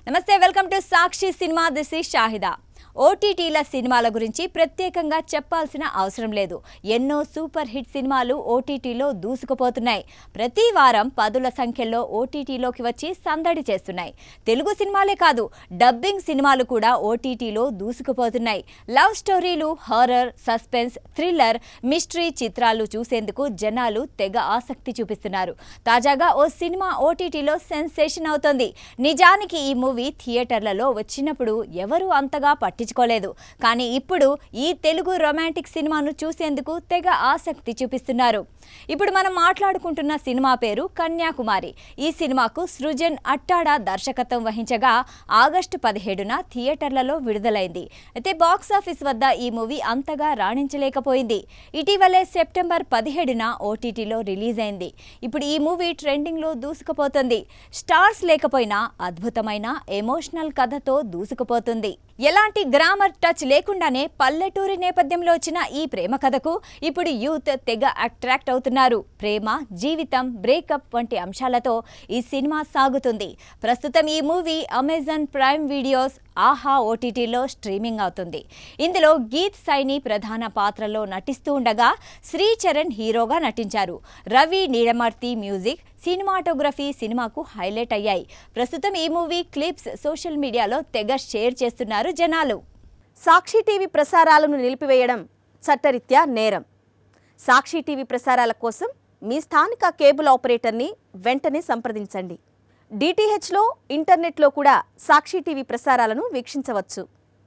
నమస్తే, welcome to Sakshi cinema. This is Shahida. ఓటీటీల సినిమాల గురించి ప్రత్యేకంగా చెప్పాల్సిన అవసరం లేదు. ఎన్నో సూపర్ హిట్ సినిమాలు ఓటీటీలో దూసుకుపోతున్నాయి. ప్రతి వారం పదుల సంఖ్యలో ఓటీటీలోకి వచ్చి సందడి చేస్తున్నాయి. తెలుగు సినిమాలే కాదు, డబ్బింగ్ సినిమాలు కూడా ఓటీటీలో దూసుకుపోతున్నాయి. లవ్ స్టోరీలు, హారర్, సస్పెన్స్, థ్రిల్లర్, మిస్టరీ చిత్రాలు చూసేందుకు జనాలు తెగ ఆసక్తి చూపిస్తున్నారు. తాజాగా ఓ సినిమా ఓటీటీలో సెన్సేషన్ అవుతోంది. నిజానికి ఈ మూవీ థియేటర్లలో వచ్చినప్పుడు ఎవరు అంతగా పట్టించుకోలేదు. కానీ ఇప్పుడు ఈ తెలుగు రొమాంటిక్ సినిమాను చూసేందుకు తెగ ఆసక్తి చూపిస్తున్నారు. ఇప్పుడు మనం మాట్లాడుకుంటున్న సినిమా పేరు కన్యాకుమారి. ఈ సినిమాకు సృజన్ అట్టాడా దర్శకత్వం వహించగా ఆగస్టు 17న థియేటర్లలో విడుదలైంది. అయితే బాక్సాఫీస్ వద్ద ఈ మూవీ అంతగా రాణించలేకపోయింది. ఇటీవలే సెప్టెంబర్ 17న ఓటీటీలో రిలీజ్ అయింది. ఇప్పుడు ఈ మూవీ ట్రెండింగ్లో దూసుకుపోతుంది. స్టార్స్ లేకపోయినా అద్భుతమైన ఎమోషనల్ కథతో దూసుకుపోతుంది. ఎలాంటి గ్రామర్ టచ్ లేకుండానే పల్లెటూరి నేపథ్యంలో వచ్చిన ఈ ప్రేమ కథకు ఇప్పుడు యూత్ తెగ అట్రాక్ట్ అవుతున్నారు. ప్రేమ, జీవితం, బ్రేకప్ వంటి అంశాలతో ఈ సినిమా సాగుతుంది. ప్రస్తుతం ఈ మూవీ అమెజాన్ ప్రైమ్ వీడియోస్, ఆహా ఓటీటీలో స్ట్రీమింగ్ అవుతుంది. ఇందులో గీత్ సైని ప్రధాన పాత్రలో నటిస్తూ ఉండగా శ్రీచరణ్ హీరోగా నటించారు. రవి నీడమర్తి మ్యూజిక్, సినిమాటోగ్రఫీ సినిమాకు హైలైట్ అయ్యాయి. ప్రస్తుతం ఈ మూవీ క్లిప్స్ సోషల్ మీడియాలో తెగ షేర్ చేస్తున్నారు జనాలు. సాక్షి టీవీ ప్రసారాలను నిలిపివేయడం చట్టరీత్యా నేరం. సాక్షి టీవీ ప్రసారాల కోసం మీ స్థానిక కేబుల్ ఆపరేటర్ని వెంటనే సంప్రదించండి. డిటిహెచ్లో, ఇంటర్నెట్లో కూడా సాక్షి టీవీ ప్రసారాలను వీక్షించవచ్చు.